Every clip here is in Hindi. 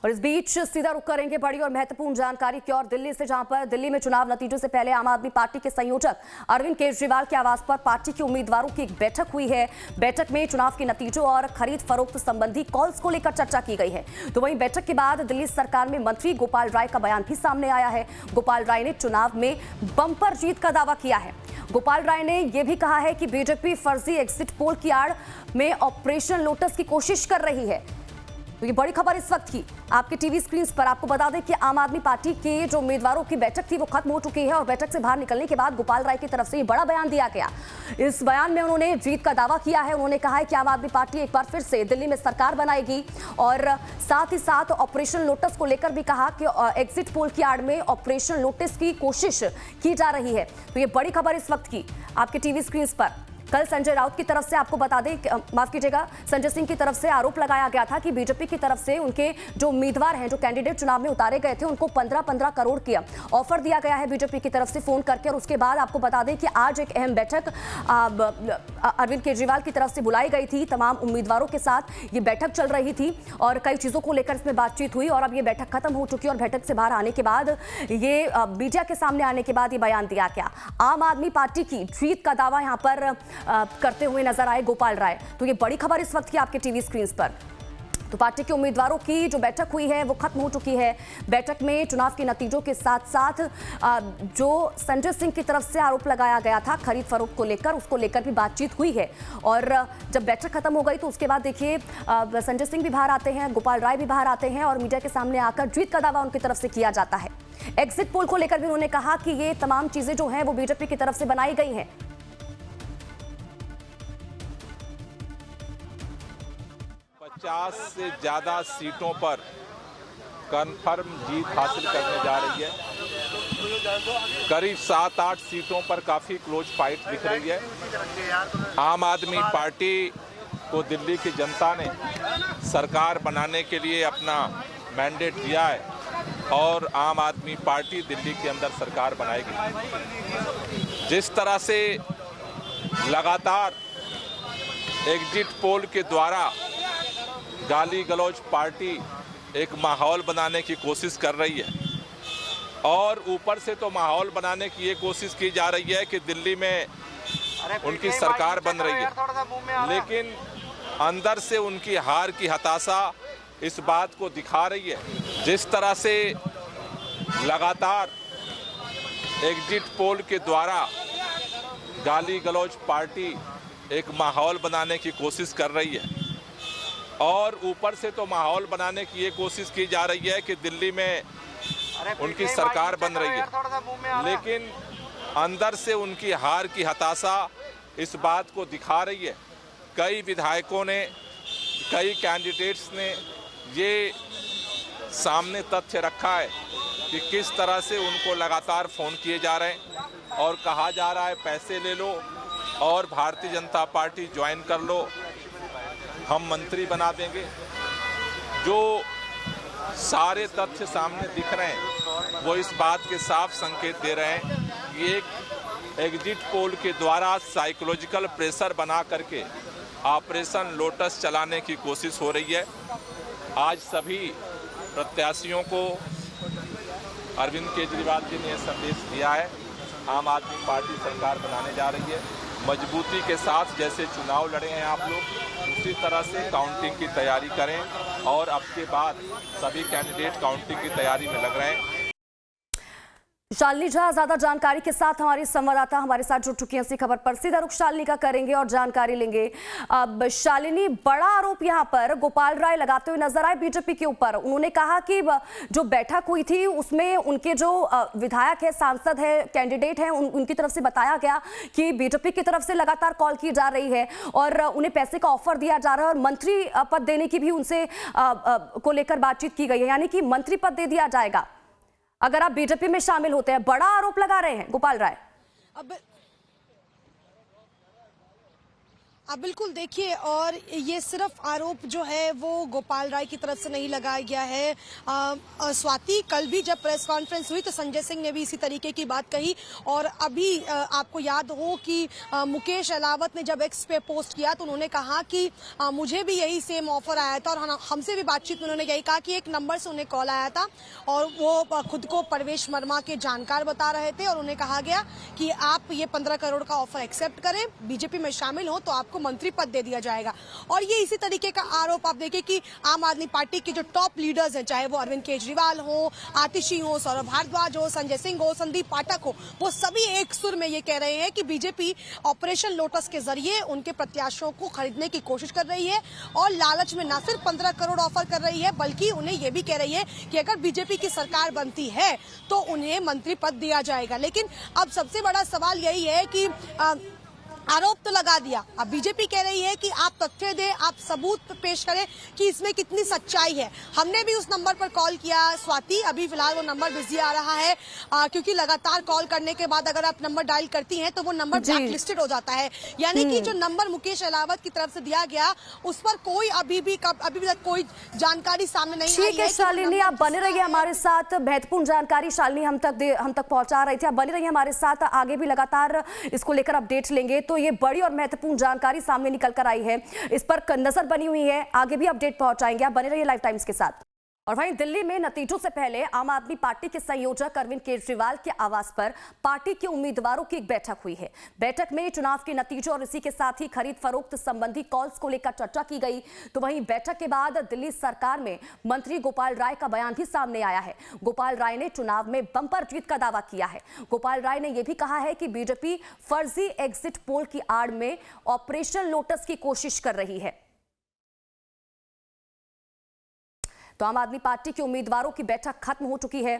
और इस बीच सीधा रुख करेंगे बड़ी और महत्वपूर्ण जानकारी की ओर दिल्ली से, जहां पर दिल्ली में चुनाव नतीजों से पहले आम आदमी पार्टी के संयोजक अरविंद केजरीवाल के आवास पर पार्टी के उम्मीदवारों की एक बैठक हुई है। बैठक में चुनाव के नतीजों और खरीद फरोख्त संबंधी कॉल्स को लेकर चर्चा की गई है। तो वहीं बैठक के बाद दिल्ली सरकार में मंत्री गोपाल राय का बयान भी सामने आया है। गोपाल राय ने चुनाव में बंपर जीत का दावा किया है। गोपाल राय ने यह भी कहा है कि बीजेपी फर्जी एग्जिट पोल की आड़ में ऑपरेशन लोटस की कोशिश कर रही है। तो ये बड़ी खबर इस वक्त की आपके टीवी स्क्रीन पर। आपको बता दें कि आम आदमी पार्टी के जो उम्मीदवारों की बैठक थी वो खत्म हो चुकी है और बैठक से बाहर निकलने के बाद गोपाल राय की तरफ से ये बड़ा बयान दिया गया। इस बयान में उन्होंने जीत का दावा किया है। उन्होंने कहा है कि आम आदमी पार्टी एक बार फिर से दिल्ली में सरकार बनाएगी और साथ ही साथ ऑपरेशन लोटस को लेकर भी कहा कि एग्जिट पोल की आड़ में ऑपरेशन लोटस की कोशिश की जा रही है। तो ये बड़ी खबर इस वक्त की आपके टीवी स्क्रीन पर। कल संजय राउत की तरफ से, आपको बता दें, माफ कीजिएगा, संजय सिंह की तरफ से आरोप लगाया गया था कि बीजेपी की तरफ से उनके जो उम्मीदवार हैं, जो कैंडिडेट चुनाव में उतारे गए थे, उनको 15-15 करोड़ की ऑफर दिया गया है बीजेपी की तरफ से फोन करके। और उसके बाद आपको बता दें कि आज एक अहम बैठक अरविंद केजरीवाल की तरफ से बुलाई गई थी। तमाम उम्मीदवारों के साथ ये बैठक चल रही थी और कई चीजों को लेकर इसमें बातचीत हुई और अब ये बैठक खत्म हो चुकी है। और बैठक से बाहर आने के बाद ये मीडिया के सामने आने के बाद ये बयान दिया गया। आम आदमी पार्टी की जीत का दावा यहां पर करते हुए नजर आए गोपाल राय। तो ये बड़ी खबर इस वक्त की आपके टीवी स्क्रीन पर। तो पार्टी के उम्मीदवारों की जो बैठक हुई है वो खत्म हो चुकी है। बैठक में चुनाव के नतीजों के साथ साथ जो संजय सिंह की तरफ से आरोप लगाया गया था खरीद फरोख्त को लेकर, उसको लेकर भी बातचीत हुई है। और जब बैठक खत्म हो गई तो उसके बाद देखिए संजय सिंह भी बाहर आते हैं, गोपाल राय भी बाहर आते हैं और मीडिया के सामने आकर जीत का दावा उनकी तरफ से किया जाता है। एग्जिट पोल को लेकर भी उन्होंने कहा कि ये तमाम चीजें जो हैं वो बीजेपी की तरफ से बनाई गई हैं। 50 से ज्यादा सीटों पर कन्फर्म जीत हासिल करने जा रही है। करीब 7-8 सीटों पर काफी क्लोज फाइट दिख रही है। आम आदमी पार्टी को दिल्ली की जनता ने सरकार बनाने के लिए अपना मैंडेट दिया है और आम आदमी पार्टी दिल्ली के अंदर सरकार बनाएगी। जिस तरह से लगातार एग्जिट पोल के द्वारा गाली गलौज पार्टी एक माहौल बनाने की कोशिश कर रही है और ऊपर से तो माहौल बनाने की ये कोशिश की जा रही है कि दिल्ली में उनकी सरकार बन रही है, लेकिन अंदर से उनकी हार की हताशा इस बात को दिखा रही है। जिस तरह से लगातार एग्जिट पोल के द्वारा गाली गलौज पार्टी एक माहौल बनाने की कोशिश कर रही है और ऊपर से तो माहौल बनाने की ये कोशिश की जा रही है कि दिल्ली में उनकी सरकार बन रही है, लेकिन अंदर से उनकी हार की हताशा इस बात को दिखा रही है। कई विधायकों ने, कई कैंडिडेट्स ने ये सामने तथ्य रखा है कि किस तरह से उनको लगातार फ़ोन किए जा रहे हैं और कहा जा रहा है पैसे ले लो और भारतीय जनता पार्टी ज्वाइन कर लो, हम मंत्री बना देंगे। जो सारे तथ्य सामने दिख रहे हैं वो इस बात के साफ संकेत दे रहे हैं कि एक एग्जिट पोल के द्वारा साइकोलॉजिकल प्रेशर बना करके ऑपरेशन लोटस चलाने की कोशिश हो रही है। आज सभी प्रत्याशियों को अरविंद केजरीवाल जी ने संदेश दिया है, आम आदमी पार्टी सरकार बनाने जा रही है। मजबूती के साथ जैसे चुनाव लड़े हैं आप लोग, उसी तरह से काउंटिंग की तैयारी करें और अब के बाद सभी कैंडिडेट काउंटिंग की तैयारी में लग रहे हैं। शालिनी झा ज्यादा जानकारी के साथ हमारी संवाददाता हमारे साथ जुड़ चुकी हैं इसी खबर पर। सीधा रुख शालिनी का करेंगे और जानकारी लेंगे। अब शालिनी, बड़ा आरोप यहां पर गोपाल राय लगाते हुए नजर आए बीजेपी के ऊपर। उन्होंने कहा कि जो बैठक हुई थी उसमें उनके जो विधायक है, सांसद है, कैंडिडेट हैं, उनकी तरफ से बताया गया कि बीजेपी की तरफ से लगातार कॉल की जा रही है और उन्हें पैसे का ऑफर दिया जा रहा है और मंत्री पद देने की भी उनसे को लेकर बातचीत की गई है, यानी कि मंत्री पद दे दिया जाएगा अगर आप बीजेपी में शामिल होते हैं। बड़ा आरोप लगा रहे हैं गोपाल राय। अब बिल्कुल देखिए, और ये सिर्फ आरोप जो है वो गोपाल राय की तरफ से नहीं लगाया गया है। स्वाति, कल भी जब प्रेस कॉन्फ्रेंस हुई तो संजय सिंह ने भी इसी तरीके की बात कही, और अभी आपको याद हो कि मुकेश अहलावत ने जब एक्स पे पोस्ट किया तो उन्होंने कहा कि मुझे भी यही सेम ऑफर आया था, और हमसे भी बातचीत में उन्होंने यही कहा कि एक नंबर से उन्हें कॉल आया था और वो खुद को परवेश वर्मा के जानकार बता रहे थे, और उन्हें कहा गया कि आप ये 15 करोड़ का ऑफर एक्सेप्ट करें, बीजेपी में शामिल हो तो आपको मंत्री पद दे दिया जाएगा। और ये इसी तरीके का आरोप आप देखिए कि आम आदमी पार्टी के जो टॉप लीडर्स हैं, चाहे वो अरविंद केजरीवाल हो, आतिशी हो, सौरभ भारद्वाज हो, संजय सिंह हो, संदीप पाठक हो, वो सभी एक सुर में ये कह रहे हैं कि बीजेपी ऑपरेशन लोटस के जरिए उनके प्रत्याशियों को खरीदने की कोशिश कर रही है, और लालच में न सिर्फ 15 करोड़ ऑफर कर रही है बल्कि उन्हें ये भी कह रही है कि अगर बीजेपी की सरकार बनती है तो उन्हें मंत्री पद दिया जाएगा। लेकिन अब सबसे बड़ा सवाल यही है कि आरोप तो लगा दिया, अब बीजेपी कह रही है कि आप तथ्य दें, आप सबूत पेश करें कि इसमें कितनी सच्चाई है। हमने भी उस नंबर पर कॉल किया स्वाति, अभी फिलहाल वो नंबर बिजी आ रहा है, क्योंकि लगातार कॉल करने के बाद अगर आप नंबर डायल करती हैं तो वो नंबर ब्लैक लिस्टेड हो जाता है, यानी कि जो नंबर मुकेश अहलावत की तरफ से दिया गया उस पर कोई अभी भी तक कोई जानकारी सामने नहीं आई है। ठीक है शालिनी, आप बने रहिए हमारे साथ, महत्वपूर्ण जानकारी शालिनी हम तक पहुंचा रही थी। आप बने रहिए हमारे साथ, आगे भी लगातार इसको लेकर अपडेट लेंगे। तो ये बड़ी और महत्वपूर्ण जानकारी सामने निकल कर आई है, इस पर नजर बनी हुई है, आगे भी अपडेट पहुंचाएंगे। आप बने रहिए लाइव टाइम्स के साथ। और वहीं दिल्ली में नतीजों से पहले आम आदमी पार्टी के संयोजक अरविंद केजरीवाल के आवास पर पार्टी के उम्मीदवारों की एक बैठक हुई है। बैठक में चुनाव के नतीजों और इसी के साथ ही खरीद फरोख्त संबंधी कॉल्स को लेकर चर्चा की गई। तो वहीं बैठक के बाद दिल्ली सरकार में मंत्री गोपाल राय का बयान भी सामने आया है। गोपाल राय ने चुनाव में बंपर जीत का दावा किया है। गोपाल राय ने यह भी कहा है कि बीजेपी फर्जी एग्जिट पोल की आड़ में ऑपरेशन लोटस की कोशिश कर रही है। तो आम आदमी पार्टी के उम्मीदवारों की बैठक खत्म हो चुकी है।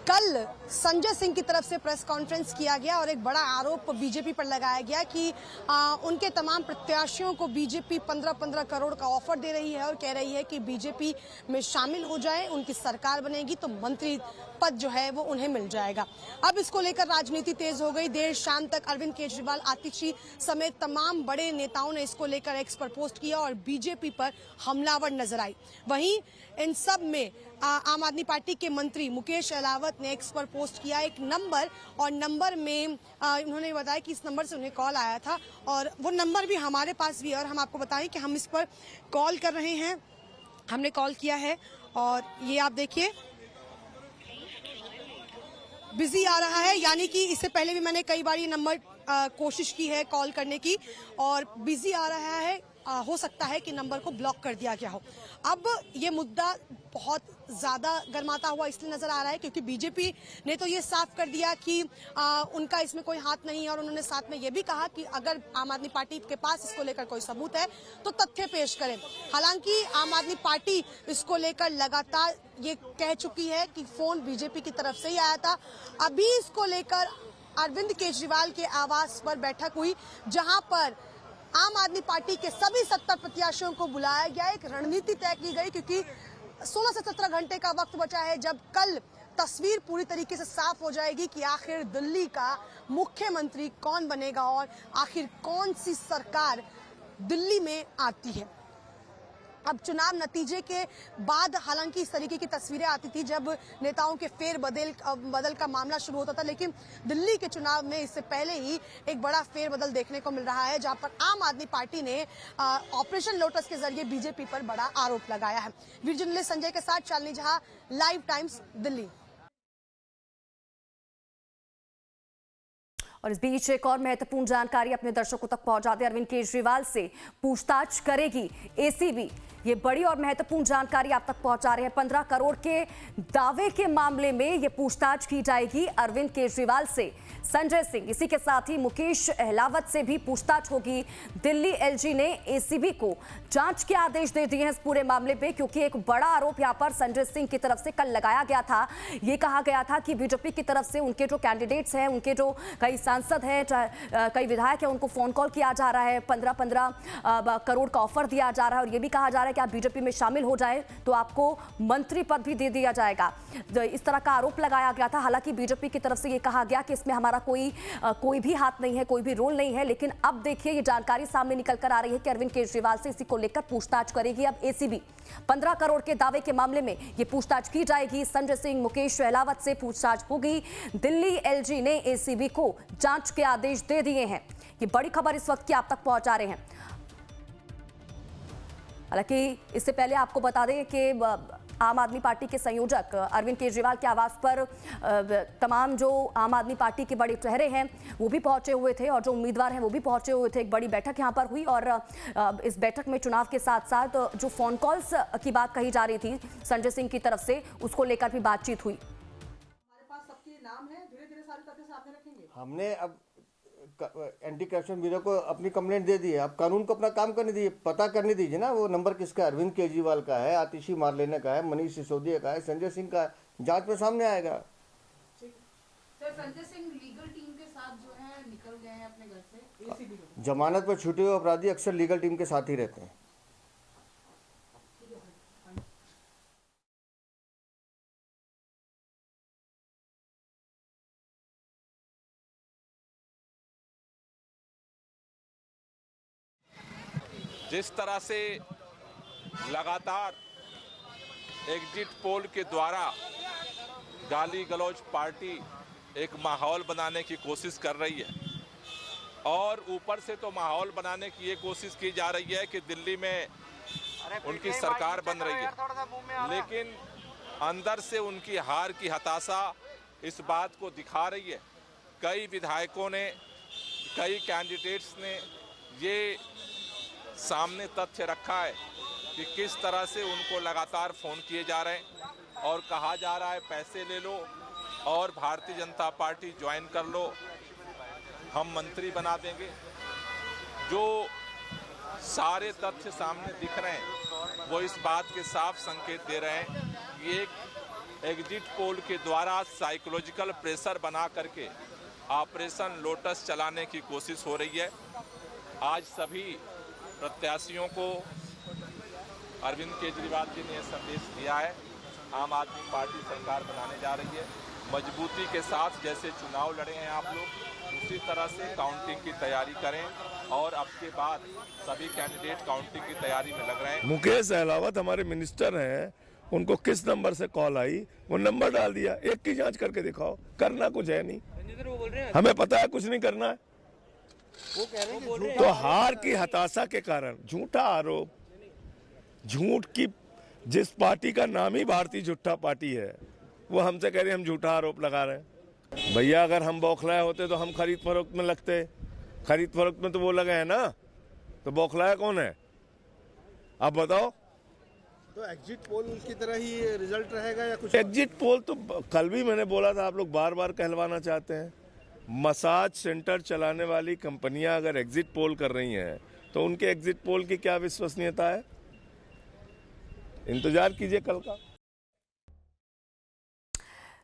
कल संजय सिंह की तरफ से प्रेस कॉन्फ्रेंस किया गया और एक बड़ा आरोप बीजेपी पर लगाया गया कि उनके तमाम प्रत्याशियों को बीजेपी 15-15 करोड़ का ऑफर दे रही है और कह रही है कि बीजेपी में शामिल हो जाए, उनकी सरकार बनेगी तो मंत्री पद जो है वो उन्हें मिल जाएगा। अब इसको लेकर राजनीति तेज हो गई। देर शाम तक अरविंद केजरीवाल, आतिशी समेत तमाम बड़े नेताओं ने इसको लेकर एक्स पर पोस्ट किया और बीजेपी पर हमलावर नजर आई। वहीं इन सब में आम आदमी पार्टी के मंत्री मुकेश अहलावत ने एक्स पर पोस्ट किया एक नंबर, और नंबर में उन्होंने बताया कि इस नंबर से उन्हें कॉल आया था, और वो नंबर भी हमारे पास भी है और हम आपको बताएं कि हम इस पर कॉल कर रहे हैं। हमने कॉल किया है और ये आप देखिए बिजी आ रहा है, यानी कि इससे पहले भी मैंने कई बार ये नंबर कोशिश की है कॉल करने की और बिजी आ रहा है। हो सकता है कि नंबर को ब्लॉक कर दिया गया हो। अब ये मुद्दा बहुत ज्यादा गर्माता हुआ इसलिए नजर आ रहा है क्योंकि बीजेपी ने तो ये साफ कर दिया कि उनका इसमें कोई हाथ नहीं है, और उन्होंने साथ में ये भी कहा कि अगर आम आदमी पार्टी के पास इसको लेकर कोई सबूत है तो तथ्य पेश करें। हालांकि आम आदमी पार्टी इसको लेकर लगातार ये कह चुकी है कि फोन बीजेपी की तरफ से ही आया था। अभी इसको लेकर अरविंद केजरीवाल के आवास पर बैठक हुई जहां पर आम आदमी पार्टी के सभी 70 प्रत्याशियों को बुलाया गया। एक रणनीति तय की गई क्योंकि 16 से 17 घंटे का वक्त बचा है, जब कल तस्वीर पूरी तरीके से साफ हो जाएगी कि आखिर दिल्ली का मुख्यमंत्री कौन बनेगा और आखिर कौन सी सरकार दिल्ली में आती है। अब चुनाव नतीजे के बाद हालांकि इस तरीके की तस्वीरें आती थी जब नेताओं के फेरबदल का मामला शुरू होता था, लेकिन दिल्ली के चुनाव में इससे पहले ही एक बड़ा फेरबदल देखने को मिल रहा है जहां पर आम आदमी पार्टी ने ऑपरेशन लोटस के जरिए बीजेपी पर बड़ा आरोप लगाया है। वीडियो जर्नलिस्ट संजय के साथ शालिनी झा, लाइव टाइम्स दिल्ली। और इस बीच एक और महत्वपूर्ण जानकारी अपने दर्शकों तक पहुंचा दे, अरविंद केजरीवाल से पूछताछ करेगी एसीबी। ये बड़ी और महत्वपूर्ण जानकारी आप तक पहुंचा रहे हैं। 15 करोड़ के दावे के मामले में ये पूछताछ की जाएगी अरविंद केजरीवाल से, संजय सिंह, इसी के साथ ही मुकेश अहलावत से भी पूछताछ होगी। दिल्ली एलजी ने एसीबी को जांच के आदेश दे दिए हैं इस पूरे मामले पे, क्योंकि एक बड़ा आरोप यहां पर संजय सिंह की तरफ से कल लगाया गया था। ये कहा गया था कि बीजेपी की तरफ से उनके जो कैंडिडेट्स हैं, उनके जो कई सांसद हैं, कई विधायक हैं, उनको फोन कॉल किया जा रहा है, 15-15 करोड़ का ऑफर दिया जा रहा है, और ये भी कहा जा रहा है कि आप बीजेपी में शामिल हो जाएं तो आपको मंत्री पद भी दे दिया जाएगा। इस तरह का आरोप लगाया गया था। हालांकि बीजेपी की तरफ से ये कहा गया कि इसमें हमारा कोई भी हाथ नहीं है, कोई भी रोल नहीं है। लेकिन अब देखिए ये जानकारी सामने निकल कर आ रही है कि अरविंद केजरीवाल से इसी को लेकर पूछताछ करेगी अब एसीबी। 15 करोड़ के दावे के मामले में ये पूछताछ की जाएगी। संजय सिंह, मुकेश अहलावत से पूछताछ होगी। दिल्ली एलजी ने एसीबी को जांच के आदेश दे दिए हैं। ये बड़ी खबर इस वक्त की आप तक पहुंचा रहे हैं। हालांकि इससे पहले आपको बता दें कि आम आदमी पार्टी के संयोजक अरविंद केजरीवाल के आवास पर तमाम जो आम आदमी पार्टी के बड़े चेहरे हैं वो भी पहुंचे हुए थे और जो उम्मीदवार हैं वो भी पहुंचे हुए थे। एक बड़ी बैठक यहां पर हुई और इस बैठक में चुनाव के साथ साथ जो फोन कॉल्स की बात कही जा रही थी संजय सिंह की तरफ से, उसको लेकर भी बातचीत हुई। हमारे पास सबके नाम है, धीरे धीरे सारे तथ्य सामने रखेंगे। हमने अब एंटी करप्शन ब्यूरो को अपनी कंप्लेंट दे दी है। अब कानून को अपना काम करने दीजिए, पता करने दीजिए ना वो नंबर किसका है। अरविंद केजरीवाल का है, आतिशी मारलेना का है, मनीष सिसोदिया का है, संजय सिंह का है। जांच में सामने आएगा। Sir, Sanjay Singh legal team के साथ जो है निकल गए हैं अपने घर से एसीबी को। जमानत पर छूटे हुए अपराधी अक्सर लीगल टीम के साथ ही रहते हैं। जिस तरह से लगातार एग्जिट पोल के द्वारा गाली गलौज पार्टी एक माहौल बनाने की कोशिश कर रही है और ऊपर से तो माहौल बनाने की ये कोशिश की जा रही है कि दिल्ली में उनकी सरकार बन रही है, लेकिन अंदर से उनकी हार की हताशा इस बात को दिखा रही है। कई विधायकों ने, कई कैंडिडेट्स ने ये सामने तथ्य रखा है कि किस तरह से उनको लगातार फोन किए जा रहे हैं और कहा जा रहा है पैसे ले लो और भारतीय जनता पार्टी ज्वाइन कर लो, हम मंत्री बना देंगे। जो सारे तथ्य सामने दिख रहे हैं वो इस बात के साफ संकेत दे रहे हैं कि एक एग्जिट पोल के द्वारा साइकोलॉजिकल प्रेशर बना करके ऑपरेशन लोटस चलाने की कोशिश हो रही है। आज सभी प्रत्याशियों को अरविंद केजरीवाल जी ने संदेश दिया है, आम आदमी पार्टी सरकार बनाने जा रही है। मजबूती के साथ जैसे चुनाव लड़े हैं आप लोग, उसी तरह से काउंटिंग की तैयारी करें और अब के बाद सभी कैंडिडेट काउंटिंग की तैयारी में लग रहे हैं। मुकेश अहलावत हमारे मिनिस्टर हैं, उनको किस नंबर से कॉल आई वो नंबर डाल दिया। एक की जांच करके दिखाओ, करना कुछ है नहीं, हमें पता है कुछ नहीं करना है। वो कह रहे हैं तो हार की हताशा के कारण झूठा आरोप, झूठ की, जिस पार्टी का नाम ही भारतीय झूठा पार्टी है वो हमसे कह रहे हैं हम झूठा आरोप लगा रहे हैं। भैया अगर हम बौखलाए होते तो हम खरीद फरोख्त में लगते, खरीद फरोख्त में तो वो लगे हैं ना, तो बौखलाया कौन है आप बताओ। तो एग्जिट पोल की तरह ही रिजल्ट रहेगा या कुछ? एग्जिट पोल तो कल भी मैंने बोला था, आप लोग बार बार कहलवाना चाहते हैं। मसाज सेंटर चलाने वाली कंपनियां अगर एग्जिट पोल कर रही हैं तो उनके एग्जिट पोल की क्या विश्वसनीयता है? इंतजार कीजिए कल का।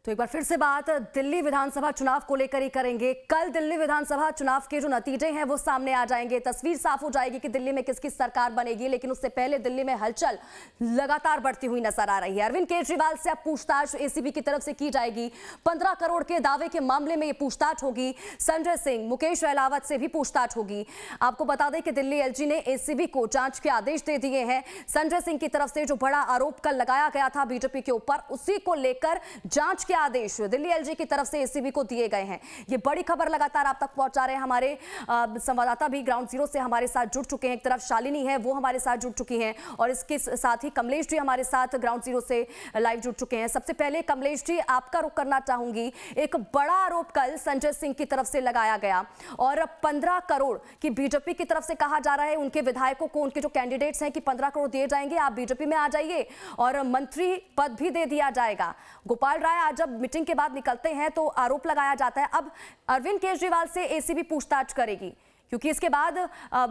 तो एक बार फिर से बात दिल्ली विधानसभा चुनाव को लेकर ही करेंगे। कल दिल्ली विधानसभा चुनाव के जो नतीजे हैं वो सामने आ जाएंगे, तस्वीर साफ हो जाएगी कि दिल्ली में किसकी सरकार बनेगी। लेकिन उससे पहले दिल्ली में हलचल लगातार बढ़ती हुई नजर आ रही है। अरविंद केजरीवाल से अब पूछताछ एसीबी की तरफ से की जाएगी। 15 करोड़ के दावे के मामले में ये पूछताछ होगी। संजय सिंह, मुकेश अहलावत से भी पूछताछ होगी। आपको बता दें कि दिल्ली एलजी ने एसीबी को जांच के आदेश दे दिए हैं। संजय सिंह की तरफ से जो बड़ा आरोप कल लगाया गया था बीजेपी के ऊपर, उसी को लेकर जांच के आदेश दिल्ली एलजी की तरफ से एसीबी को दिए गए हैं। ये बड़ी खबर लगातार आप तक पहुंचा रहे हैं। हमारे संवाददाता भी ग्राउंड जीरो से हमारे साथ जुड़ चुके हैं। एक तरफ शालिनी है, वो हमारे साथ जुड़ चुकी हैं और इसके साथ ही कमलेश जी हमारे साथ ग्राउंड जीरो से लाइव जुड़ चुके हैं। सबसे पहले कमलेश जी, आपका रुख करना चाहूंगी। एक बड़ा आरोप कल संजय सिंह की तरफ से लगाया गया और 15 करोड़ की बीजेपी की तरफ से कहा जा रहा है उनके विधायकों को, उनके जो कैंडिडेट्स हैं कि 15 करोड़ दिए जाएंगे, आप बीजेपी में आ जाइए और मंत्री पद भी दे दिया जाएगा। गोपाल राय आज जब मीटिंग के बाद निकलते हैं तो आरोप लगाया जाता है अब अरविंद केजरीवाल से एसीबी पूछताछ करेगी, क्योंकि इसके बाद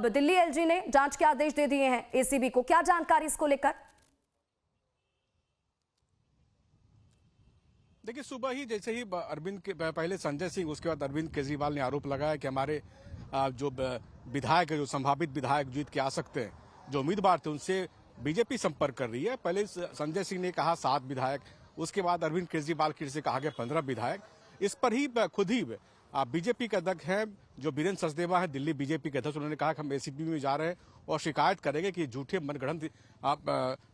दिल्ली एलजी ने जांच के आदेश दे दिए हैं एसीबी को। क्या जानकारी इसको लेकर? देखिए, सुबह ही जैसे ही अरविंद के पहले संजय सिंह, उसके बाद अरविंद केजरीवाल ने आरोप लगाया कि हमारे जो विधायक, जो संभावित विधायक जीत के आ सकते हैं, जो उम्मीदवार थे, उनसे बीजेपी संपर्क कर रही है। पहले संजय सिंह ने कहा 7 विधायक, उसके बाद अरविंद केजरीवाल की से कहा गया 15 विधायक। इस पर ही खुद ही बीजेपी के अध्यक्ष हैं जो बीरेंद्र सचदेवा है, दिल्ली बीजेपी के अध्यक्ष, उन्होंने कहा कि हम एसीबी में जा रहे हैं और शिकायत करेंगे कि झूठे मनगढ़ंत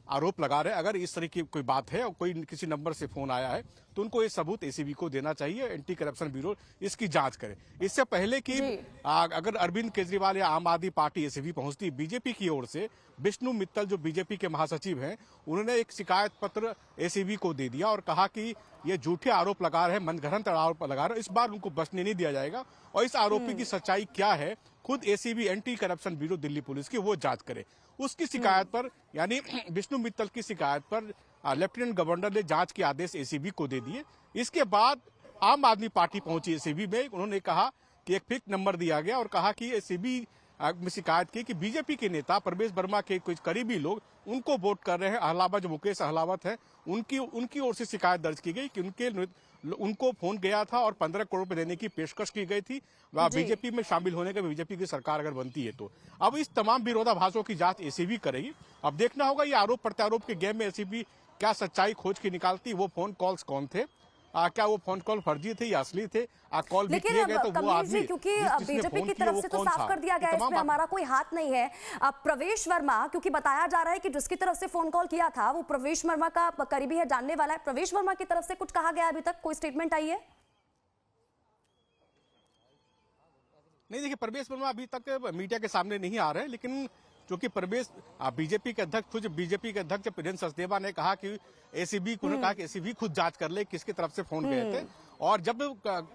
आरोप लगा रहे हैं। अगर इस तरह की कोई बात है और कोई किसी नंबर से फोन आया है तो उनको ये सबूत एसीबी को देना चाहिए, एंटी करप्शन ब्यूरो इसकी जांच करे। इससे पहले कि अगर अरविंद केजरीवाल या आम आदमी पार्टी एसीबी पहुंचती, बीजेपी की ओर से विष्णु मित्तल जो बीजेपी के महासचिव हैं, उन्होंने एक शिकायत पत्र एसीबी को दे दिया और कहा कि ये झूठे आरोप लगा रहे हैं, मनगढ़ंत आरोप लगा रहे हैं, इस बार उनको बचने नहीं दिया जाएगा और इस आरोपी की सच्चाई क्या है खुद ACB anti corruption bureau Delhi police की वो जांच करे। उसकी शिकायत पर, यानी विष्णु मित्तल की शिकायत पर लेफ्टिनेंट गवर्नर ने जांच के आदेश एसीबी को दे दिए। इसके बाद आम आदमी पार्टी पहुंची एसीबी में, उन्होंने कहा कि एक फिक्स नंबर दिया गया और कहा कि एसीबी में शिकायत की कि बीजेपी के नेता प्रवेश वर्मा के कुछ करीबी लोग उनको वोट कर रहे हैं। अहलावत, जो मुकेश अहलावत है, उनकी ओर से शिकायत दर्ज की गई कि उनको फोन गया था और 15 करोड़ रुपए देने की पेशकश की गई थी बीजेपी में शामिल होने का, बीजेपी की सरकार अगर बनती है तो। अब इस तमाम विरोधाभासों की जांच एसीबी करेगी। अब देखना होगा ये आरोप प्रत्यारोप के गेम में एसीबी क्या सच्चाई खोज के निकालती। वो फोन कॉल्स कौन थे, क्या वो फोन कॉल फर्जी थे या असली थे, कॉल भी किए गए तो वो आदमी, क्योंकि बीजेपी की तरफ से तो साफ कर दिया गया है, इसमें हमारा कोई हाथ नहीं है। प्रवेश वर्मा, क्योंकि बताया जा रहा है कि जिसकी तरफ से फोन कॉल किया था वो प्रवेश वर्मा का करीबी है, जानने वाला है। प्रवेश वर्मा की तरफ से कुछ कहा गया अभी तक, कोई स्टेटमेंट आई है? नहीं, देखिए प्रवेश वर्मा अभी तक मीडिया के सामने नहीं आ रहे हैं, लेकिन क्योंकि प्रवेश बीजेपी के अध्यक्ष, खुद बीजेपी के अध्यक्ष बीरेंद्र सचदेवा ने कहा कि एसीबी को कहा कि एसीबी खुद जांच कर ले किसकी तरफ से फोन गए थे। और जब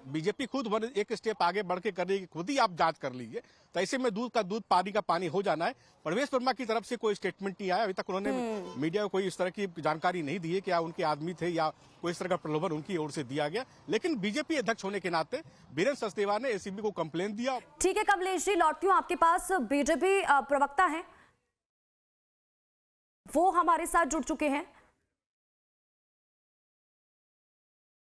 बीजेपी खुद एक स्टेप आगे बढ़ के कर रही है कि खुद ही आप जांच कर लीजिए, तो ऐसे में दूध का दूध पानी का पानी हो जाना है। प्रवेश वर्मा की तरफ से कोई स्टेटमेंट नहीं आया अभी तक, उन्होंने मीडिया को कोई इस तरह की जानकारी नहीं दी है कि उनके आदमी थे या कोई इस तरह का प्रलोभन उनकी ओर से दिया गया। लेकिन बीजेपी अध्यक्ष होने के नाते बीरेंद्र सचदेवा ने एसीबी को कंप्लेन दिया। ठीक है कमलेश जी, लौटती हूँ आपके पास। बीजेपी प्रवक्ता है, वो हमारे साथ जुड़ चुके हैं।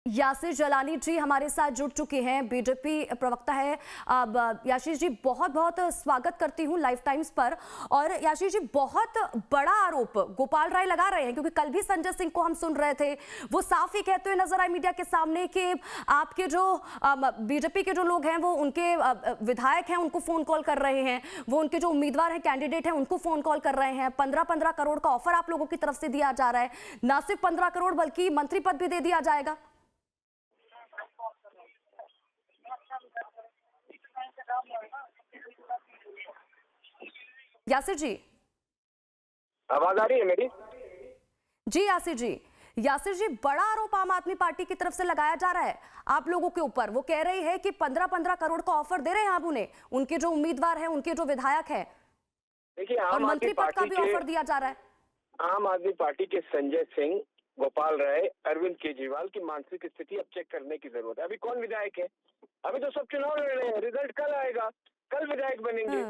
यासिर जलानी जी हमारे साथ जुड़ चुके हैं, बीजेपी प्रवक्ता है। अब याशिर जी बहुत बहुत स्वागत करती हूं लाइव टाइम्स पर। और याशिर जी, बहुत बड़ा आरोप गोपाल राय लगा रहे हैं, क्योंकि कल भी संजय सिंह को हम सुन रहे थे, वो साफ ही कहते हुए नजर आए मीडिया के सामने कि आपके जो बीजेपी के जो लोग हैं वो उनके विधायक हैं, उनको फोन कॉल कर रहे हैं, वो उनके जो उम्मीदवार हैं, कैंडिडेट हैं, उनको फोन कॉल कर रहे हैं। 15-15 करोड़ का ऑफर आप लोगों की तरफ से दिया जा रहा है, ना सिर्फ 15 करोड़ बल्कि मंत्री पद भी दे दिया जाएगा। यासिर जी, आवाज आ रही है मेरी? जी यासिर जी, यासिर जी, बड़ा आरोप आम आदमी पार्टी की तरफ से लगाया जा रहा है आप लोगों के ऊपर। वो कह रही है कि 15-15 करोड़ का ऑफर दे रहे हैं आप उन्हें, उनके जो उम्मीदवार हैं, उनके जो विधायक हैं, देखिए और मंत्री पद का भी ऑफर दिया जा रहा है। आम आदमी पार्टी के संजय सिंह, गोपाल राय, अरविंद केजरीवाल की मानसिक स्थिति अब चेक करने की जरूरत है। अभी कौन विधायक है? अभी तो सब चुनाव लड़ रहे हैं, रिजल्ट कल आएगा, कल विधायक बनेंगे।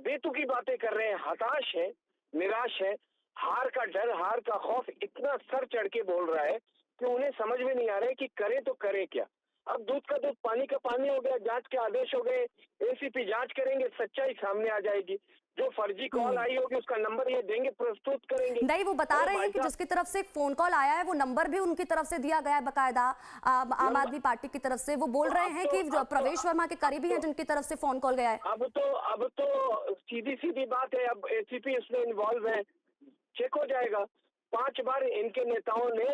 बेतुकी बातें कर रहे हैं, हताश है, निराश है, हार का डर, हार का खौफ इतना सर चढ़ के बोल रहा है कि उन्हें समझ में नहीं आ रहा है कि करें तो करें क्या। अब दूध का दूध पानी का पानी हो गया, जांच के आदेश हो गए, एसीपी जांच करेंगे, सच्चाई सामने आ जाएगी। जो फर्जी कॉल आई होगी उसका नंबर ये देंगे, प्रस्तुत करेंगे। नहीं, वो बता रहे हैं कि जिसकी तरफ से फोन कॉल आया है वो नंबर भी उनकी तरफ से दिया गया है बकायदा, आम आदमी पार्टी की तरफ से। वो बोल रहे हैं कि जो प्रवेश वर्मा के करीबी हैं जिनकी तरफ से फोन कॉल गया है। अब तो सीधी बात है, अब एसीपी इसमें इन्वॉल्व है, चेक हो जाएगा। 5 बार इनके नेताओं ने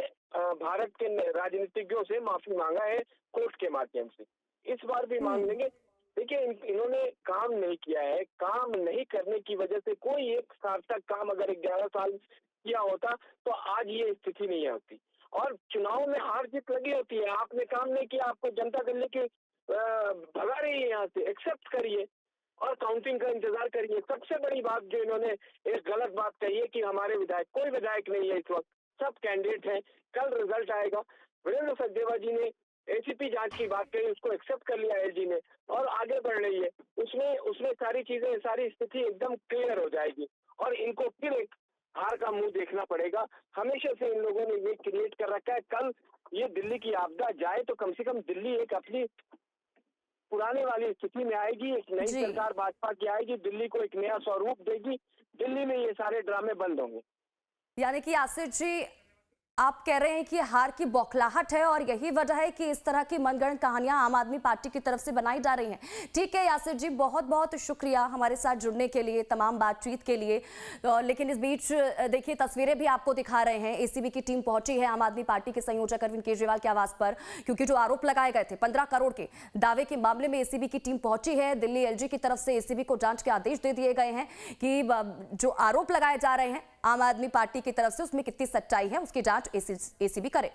भारत के राजनीतिज्ञों से माफी मांगा है कोर्ट के माध्यम से, इस बार भी मांग लेंगे। देखिए, इन्होंने काम नहीं किया है, काम नहीं करने की वजह से कोई एक सार्थक काम अगर 11 साल किया होता तो आज ये स्थिति नहीं होती। और चुनाव में हार जीत लगी होती है, आपने काम नहीं किया, आपको जनता दिल्ली की भगा रही है यहाँ से, एक्सेप्ट करिए और काउंटिंग का इंतजार करिए। सबसे बड़ी बात जो इन्होंने एक गलत बात कही है कि हमारे विधायक, कोई विधायक नहीं है इस वक्त, सब कैंडिडेट हैं, कल रिजल्ट आएगा। वीरेंद्र सचदेवा जी ने एसीपी जांच की बात कही, उसको एक्सेप्ट कर लिया एलजी ने और आगे बढ़ रही है। उसमें सारी चीजें, सारी स्थिति एकदम क्लियर हो जाएगी और इनको फिर एक हार का मुंह देखना पड़ेगा। हमेशा से इन लोगों ने ये क्रिएट कर रखा है, कल ये दिल्ली की आपदा जाए तो कम से कम दिल्ली एक अपनी पुराने वाली स्थिति में आएगी, एक नई सरकार भाजपा की आएगी, दिल्ली को एक नया स्वरूप देगी, दिल्ली में ये सारे ड्रामे बंद होंगे। यानी कि यासिर जी, आप कह रहे हैं कि हार की बौखलाहट है और यही वजह है कि इस तरह की मनगढ़ंत कहानियां आम आदमी पार्टी की तरफ से बनाई जा रही हैं। ठीक है यासिर जी, बहुत बहुत शुक्रिया हमारे साथ जुड़ने के लिए, तमाम बातचीत के लिए। लेकिन इस बीच देखिए, तस्वीरें भी आपको दिखा रहे हैं। एसीबी की टीम पहुंची है आम आदमी पार्टी के संयोजक अरविंद केजरीवाल के आवास पर, क्योंकि जो आरोप लगाए गए थे 15 करोड़ के दावे के मामले में एसीबी की टीम पहुंची है। दिल्ली एलजी की तरफ से एसीबी को जांच के आदेश दे दिए गए हैं कि जो आरोप लगाए जा रहे हैं आम आदमी पार्टी की तरफ से, उसमें कितनी सच्चाई है उसकी जांच एसीबी करे।